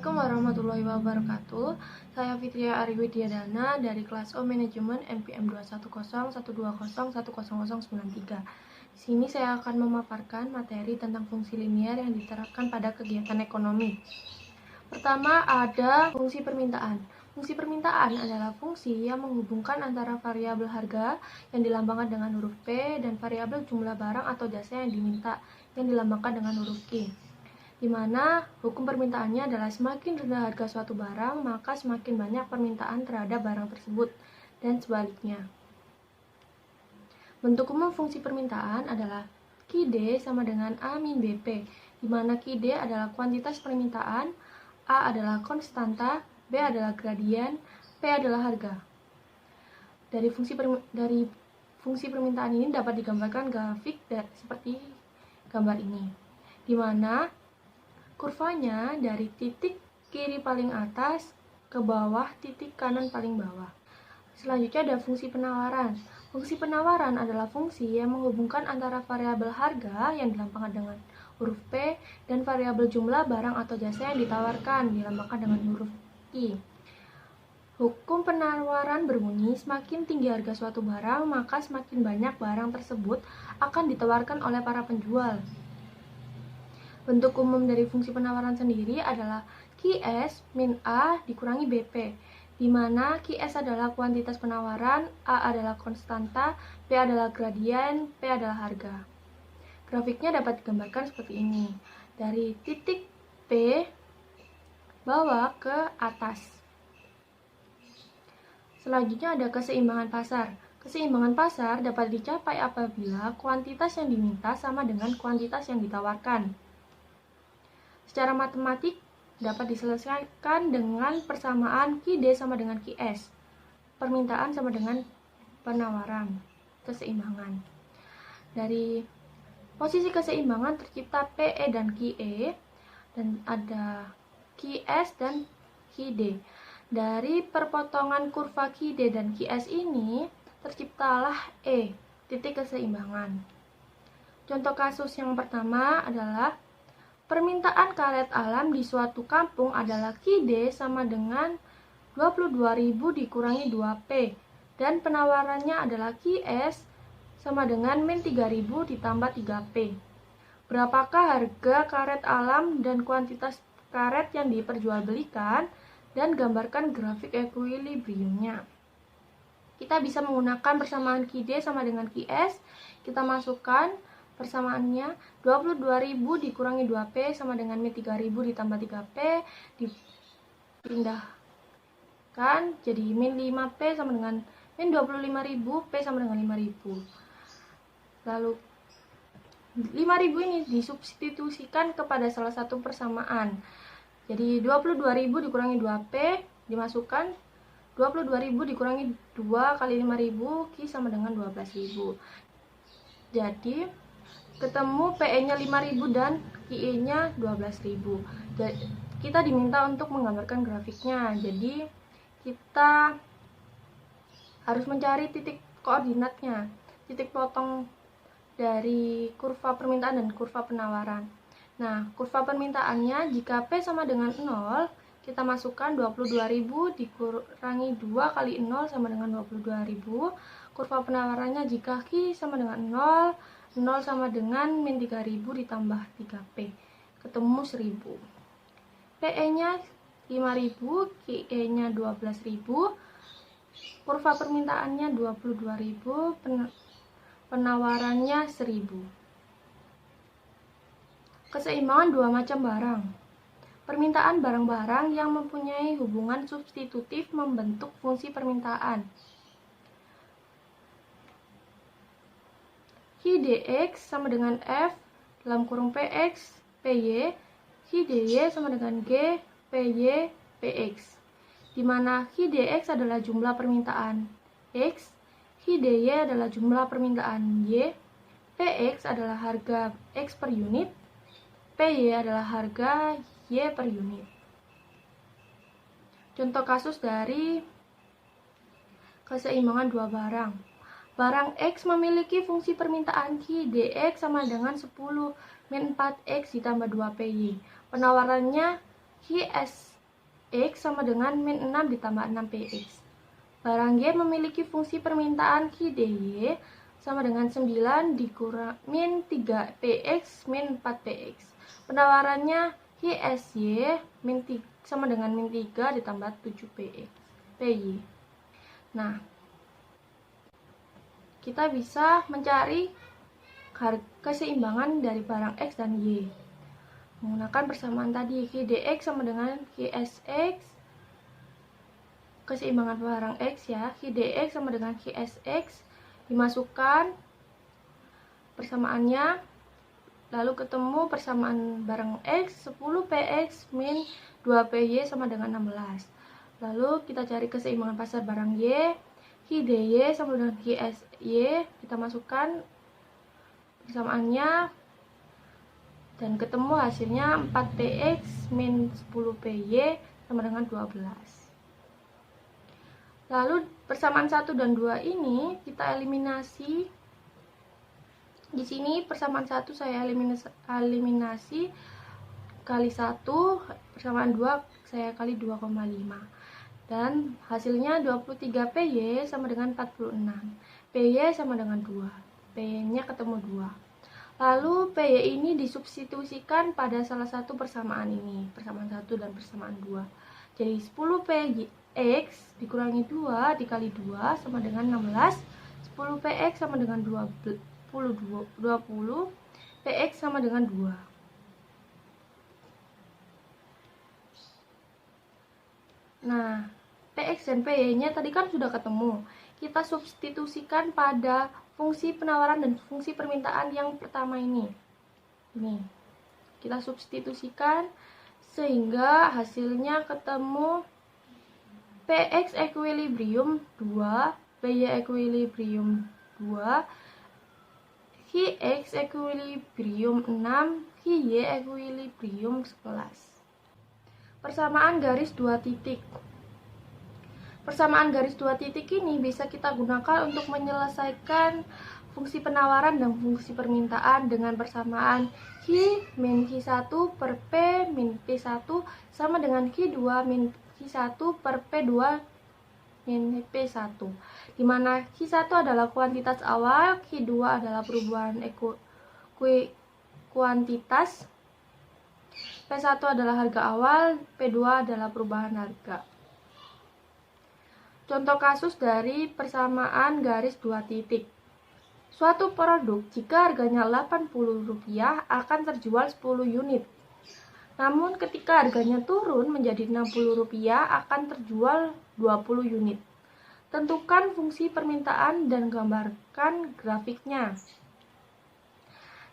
Assalamualaikum warahmatullahi wabarakatuh. Saya Fitria Ariwidyadana dari kelas O Manajemen NPM 21012010093. Di sini saya akan memaparkan materi tentang fungsi linier yang diterapkan pada kegiatan ekonomi. Pertama ada fungsi permintaan. Fungsi permintaan adalah fungsi yang menghubungkan antara variabel harga yang dilambangkan dengan huruf P dan variabel jumlah barang atau jasa yang diminta yang dilambangkan dengan huruf Q, di mana hukum permintaannya adalah semakin rendah harga suatu barang, maka semakin banyak permintaan terhadap barang tersebut, dan sebaliknya. Bentuk umum fungsi permintaan adalah QD sama dengan A min BP, di mana QD adalah kuantitas permintaan, A adalah konstanta, B adalah gradien, P adalah harga. Dari fungsi permintaan ini dapat digambarkan grafik seperti gambar ini, di mana kurvanya dari titik kiri paling atas ke bawah titik kanan paling bawah. Selanjutnya ada fungsi penawaran. Fungsi penawaran adalah fungsi yang menghubungkan antara variabel harga yang dilambangkan dengan huruf P dan variabel jumlah barang atau jasa yang ditawarkan dilambangkan dengan huruf I. Hukum penawaran berbunyi semakin tinggi harga suatu barang, maka semakin banyak barang tersebut akan ditawarkan oleh para penjual. Bentuk umum dari fungsi penawaran sendiri adalah QS min A dikurangi BP, di mana QS adalah kuantitas penawaran, A adalah konstanta, B adalah gradien, P adalah harga. Grafiknya dapat digambarkan seperti ini. Dari titik P bawah ke atas. Selanjutnya ada keseimbangan pasar. Keseimbangan pasar dapat dicapai apabila kuantitas yang diminta sama dengan kuantitas yang ditawarkan. Secara matematik dapat diselesaikan dengan persamaan QD sama dengan QS. Permintaan sama dengan penawaran, keseimbangan. Dari posisi keseimbangan tercipta PE dan QE, dan ada QS dan QD. Dari perpotongan kurva QD dan QS ini terciptalah E, titik keseimbangan. Contoh kasus yang pertama adalah permintaan karet alam di suatu kampung adalah QD sama dengan 22.000 dikurangi 2P, dan penawarannya adalah QS sama dengan min 3.000 ditambah 3P. Berapakah harga karet alam dan kuantitas karet yang diperjualbelikan, dan gambarkan grafik ekuilibriumnya. Kita bisa menggunakan persamaan QD sama dengan QS. Kita masukkan persamaannya 22.000 dikurangi 2P sama dengan min 3.000 ditambah 3P, dipindahkan jadi min 5P sama dengan min 25.000, P sama dengan 5.000. Lalu 5.000 ini disubstitusikan kepada salah satu persamaan. Jadi 22.000 dikurangi 2P dimasukkan 22.000 dikurangi 2 kali 5.000, Q sama dengan 12.000. Jadi ketemu PE-nya 5.000 dan QE-nya 12.000. Kita diminta untuk menggambarkan grafiknya. Jadi kita harus mencari titik koordinatnya, titik potong dari kurva permintaan dan kurva penawaran. Nah, kurva permintaannya jika P sama dengan 0, kita masukkan 22.000 dikurangi 2 kali 0 sama dengan 22.000. Kurva penawarannya jika Q sama dengan 0, 0 sama dengan min 3.000 ditambah 3P, ketemu 1.000. PE-nya 5.000, QE-nya 12.000, kurva permintaannya 22.000, penawarannya 1.000. Keseimbangan dua macam barang. Permintaan barang-barang yang mempunyai hubungan substitutif membentuk fungsi permintaan. QDX sama dengan F dalam kurung PX, PY, QDY sama dengan G, PY, PX. Di mana QDX adalah jumlah permintaan X, QDY adalah jumlah permintaan Y, PX adalah harga X per unit, PY adalah harga Y per unit. Contoh kasus dari keseimbangan dua barang. Barang X memiliki fungsi permintaan Q dx sama dengan 10 min 4X ditambah 2PY. Penawarannya QS X sama dengan min 6 ditambah 6PX. Barang Y memiliki fungsi permintaan Ki DY sama dengan 9 dikurang min 3PX min 4PX. Penawarannya Ki SY sama dengan min 3 ditambah 7PX PY. Nah, kita bisa mencari keseimbangan dari barang X dan Y menggunakan persamaan tadi. Ki DX sama dengan Ki SX, keseimbangan barang X ya. Ki DX sama dengan Ki SX, dimasukkan persamaannya, lalu ketemu persamaan barang X 10PX min 2PY sama dengan 16. Lalu kita cari keseimbangan pasar barang Y. Ki DY sama dengan Ki SY, kita masukkan persamaannya dan ketemu hasilnya 4PX min 10PY sama dengan 12. Lalu persamaan 1 dan 2 ini kita eliminasi. Di sini persamaan 1 saya eliminasi kali 1, persamaan 2 saya kali 2,5. Dan hasilnya 23PY sama dengan 46. PY sama dengan 2. PY-nya ketemu 2. Lalu PY ini disubstitusikan pada salah satu persamaan ini, persamaan 1 dan persamaan 2. Jadi 10PX dikurangi 2 dikali 2 sama dengan 16. 10PX sama dengan 20. PX sama dengan 2. Nah, PX dan PY-nya tadi kan sudah ketemu. Kita substitusikan pada fungsi penawaran dan fungsi permintaan yang pertama ini. Ini. Kita substitusikan sehingga hasilnya ketemu PX equilibrium 2, PY equilibrium 2, Ki X equilibrium 6, Ki Y equilibrium 11. Persamaan garis 2 titik. Persamaan garis 2 titik ini bisa kita gunakan untuk menyelesaikan fungsi penawaran dan fungsi permintaan dengan persamaan Ki min Ki1 per P min P1 sama dengan Ki2 min Ki1 per P2 min P1, dimana Ki1 adalah kuantitas awal, Ki2 adalah perubahan kuantitas, P1 adalah harga awal, P2 adalah perubahan harga. Contoh kasus dari persamaan garis 2 titik. Suatu produk jika harganya Rp80 akan terjual 10 unit. Namun ketika harganya turun menjadi Rp60 akan terjual 20 unit. Tentukan fungsi permintaan dan gambarkan grafiknya.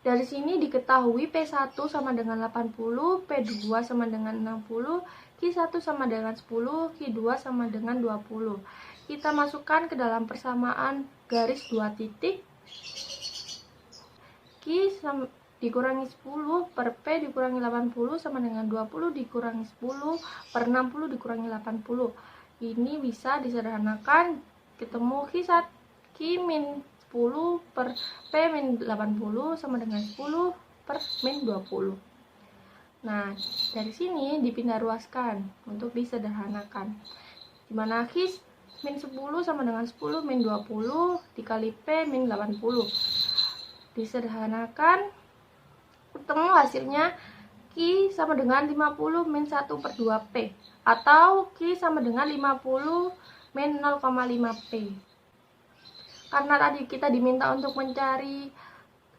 Dari sini diketahui P1 sama dengan 80, P2 sama dengan 60, Ki1 sama dengan 10, Ki2 sama dengan 20. Kita masukkan ke dalam persamaan garis 2 titik. Ki dikurangi 10 per P dikurangi 80 sama dengan 20 dikurangi 10 per 60 dikurangi 80. Ini bisa disederhanakan, ketemu Ki min 10 per P min 80 sama dengan 10 per min 20. Nah, dari sini dipindah ruaskan untuk disederhanakan. Dimana Ki min 10 sama dengan 10 min 20 dikali P min 80. Disederhanakan, ketemu hasilnya Ki sama dengan 50 min 1 per 2 P. Atau Ki sama dengan 50 min 0,5 P. Karena tadi kita diminta untuk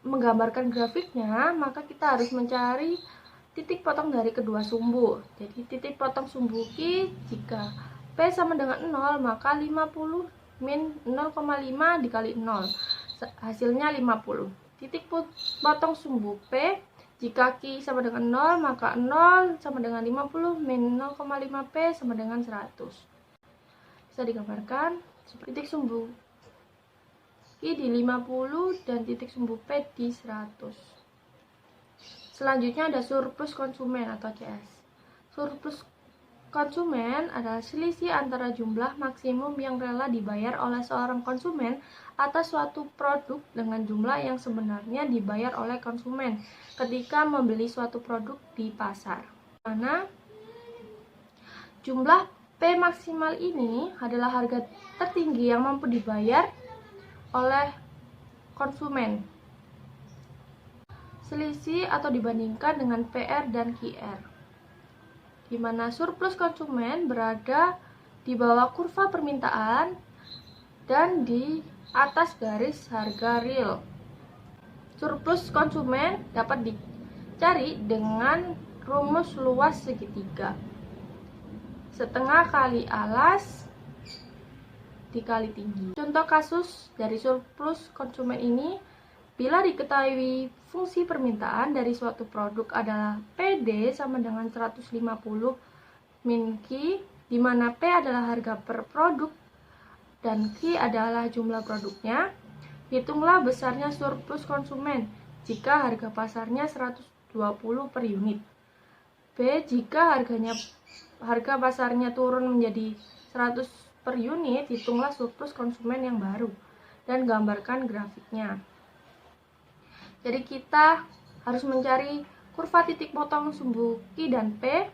menggambarkan grafiknya, maka kita harus mencari titik potong dari kedua sumbu. Jadi titik potong sumbu Ki jika P sama dengan 0, maka 50 min 0,5 dikali 0. Hasilnya 50. Titik potong sumbu P jika Ki sama dengan 0, maka 0 sama dengan 50 min 0,5 P sama dengan 100. Bisa digambarkan seperti titik sumbu Ki di 50 dan titik sumbu P di 100. Selanjutnya ada surplus konsumen atau CS. Surplus konsumen adalah selisih antara jumlah maksimum yang rela dibayar oleh seorang konsumen atas suatu produk dengan jumlah yang sebenarnya dibayar oleh konsumen ketika membeli suatu produk di pasar. Mana Jumlah P maksimal ini adalah harga tertinggi yang mampu dibayar oleh konsumen. Selisih atau dibandingkan dengan PR dan QR, di mana surplus konsumen berada di bawah kurva permintaan dan di atas garis harga real. Surplus konsumen dapat dicari dengan rumus luas segitiga. Setengah kali alas dikali tinggi. Contoh kasus dari surplus konsumen ini, bila diketahui fungsi permintaan dari suatu produk adalah PD sama dengan 150 min Q, di mana P adalah harga per produk dan Q adalah jumlah produknya, hitunglah besarnya surplus konsumen jika harga pasarnya 120 per unit. B, jika harga pasarnya turun menjadi 100 per unit, hitunglah surplus konsumen yang baru dan gambarkan grafiknya. Jadi kita harus mencari kurva titik potong sumbu Q dan P.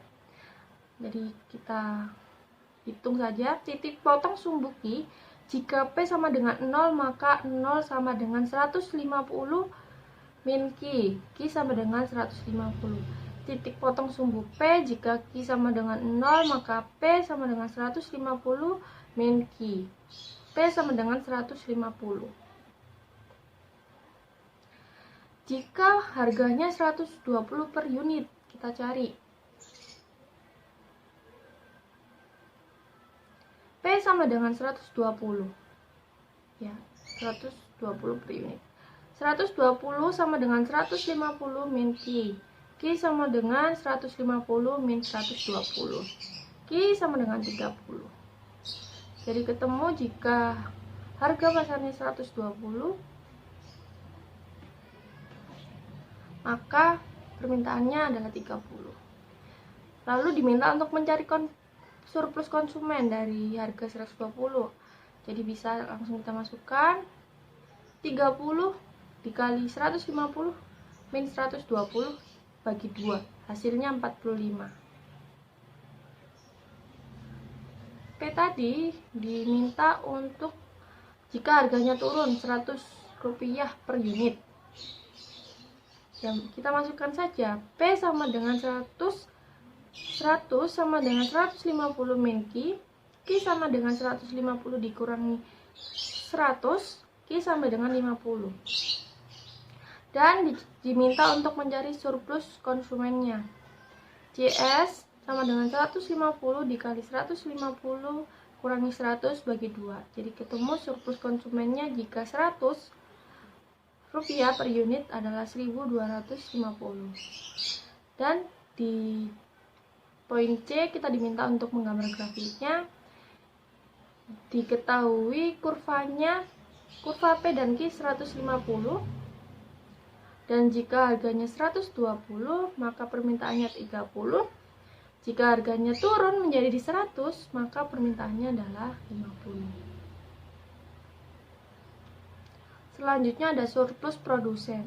Jadi kita hitung saja titik potong sumbu Q. Jika P sama dengan 0, maka 0 sama dengan 150 min Q. Q sama dengan 150. Titik potong sumbu P, jika Q sama dengan 0, maka P sama dengan 150 min Q. P sama dengan 150. Jika harganya 120 per unit, kita cari P sama dengan 120. Ya, 120 per unit. 120 sama dengan 150 min Q. Q sama dengan 150 min 120. Q sama dengan 30. Jadi ketemu jika harga pasarnya 120, maka permintaannya adalah 30. Lalu diminta untuk mencari surplus konsumen dari harga 120. Jadi bisa langsung kita masukkan 30 dikali 150 min 120 bagi 2, hasilnya 45. P tadi diminta untuk jika harganya turun 100 rupiah per unit. Kita masukkan saja P sama dengan 100 sama dengan 150 min Q. Q sama dengan 150 dikurangi 100, Q sama dengan 50. Dan diminta untuk mencari surplus konsumennya. CS sama dengan 150 dikali 150 kurangi 100 bagi 2. Jadi ketemu surplus konsumennya jika 100 rupiah per unit adalah 1250. Dan di poin C kita diminta untuk menggambar grafiknya. Diketahui kurva P dan Q 150, dan jika harganya 120 maka permintaannya 30. Jika harganya turun menjadi 100 maka permintaannya adalah 50. Selanjutnya ada surplus produsen.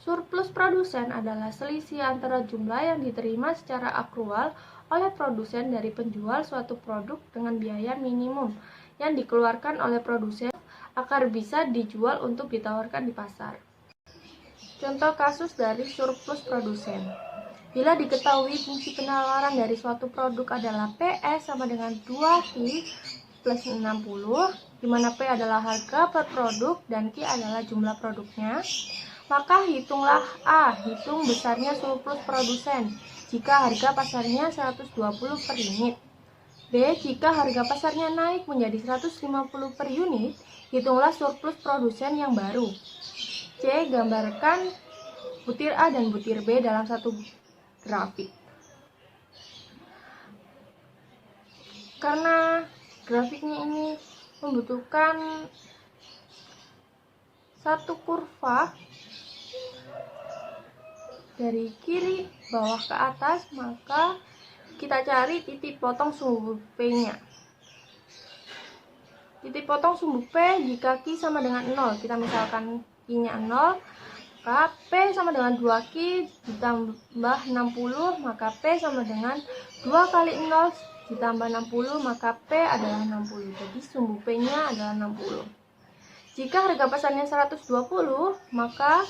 Surplus produsen adalah selisih antara jumlah yang diterima secara akrual oleh produsen dari penjual suatu produk dengan biaya minimum yang dikeluarkan oleh produsen agar bisa dijual untuk ditawarkan di pasar. Contoh kasus dari surplus produsen. Bila diketahui fungsi penawaran dari suatu produk adalah PS sama dengan 2Q plus 60, di mana P adalah harga per produk dan Q adalah jumlah produknya, maka hitunglah A, hitung besarnya surplus produsen jika harga pasarnya 120 per unit. B, jika harga pasarnya naik menjadi 150 per unit, hitunglah surplus produsen yang baru. C, gambarkan butir A dan butir B dalam satu grafik. Karena grafiknya ini membutuhkan satu kurva dari kiri bawah ke atas, maka kita cari titik potong sumbu P-nya. Titik potong sumbu P jika Q sama dengan 0, kita misalkan Q-nya 0, maka P sama dengan 2Q ditambah 60, maka P sama dengan 2 kali 0 ditambah 60, maka P adalah 60. Jadi sumbu P-nya adalah 60. Jika harga pasarnya 120, maka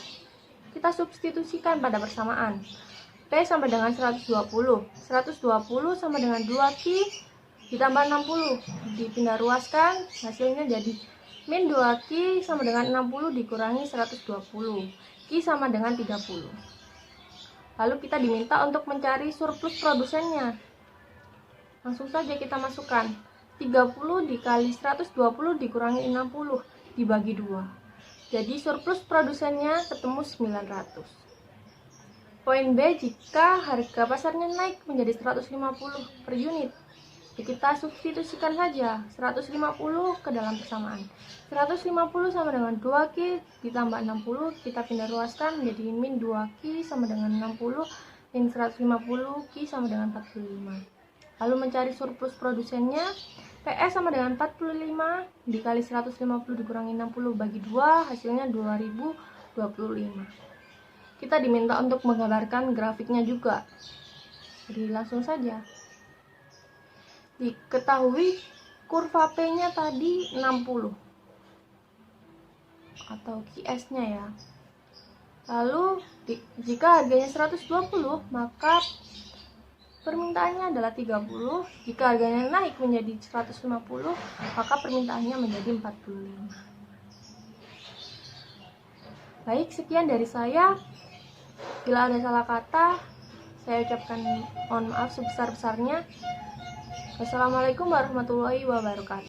kita substitusikan pada persamaan. P sama dengan 120. 120 sama dengan 2Q ditambah 60. Dipindah ruaskan, hasilnya jadi min 2Q sama dengan 60 dikurangi 120. Q sama dengan 30. Lalu kita diminta untuk mencari surplus produsennya. Langsung saja kita masukkan 30 dikali 120 dikurangi 60 dibagi 2. Jadi surplus produsennya ketemu 900. Poin B, jika harga pasarnya naik menjadi 150 per unit, kita substitusikan saja 150 ke dalam persamaan. 150 sama dengan 2Q ditambah 60, kita pindah ruaskan menjadi min 2Q sama dengan 60, min 150, Q sama dengan 45. Lalu mencari surplus produsennya, PS sama dengan 45 dikali 150 dikurangi 60 bagi 2, hasilnya 2025. Kita diminta untuk menggambarkan grafiknya juga. Jadi langsung saja. Diketahui kurva P-nya tadi 60 atau QS-nya ya. Lalu jika harganya 120, maka permintaannya adalah 30. Jika harganya naik menjadi 150, maka permintaannya menjadi 45. Baik, sekian dari saya. Bila ada salah kata, saya ucapkan mohon maaf sebesar-besarnya. Wassalamualaikum warahmatullahi wabarakatuh.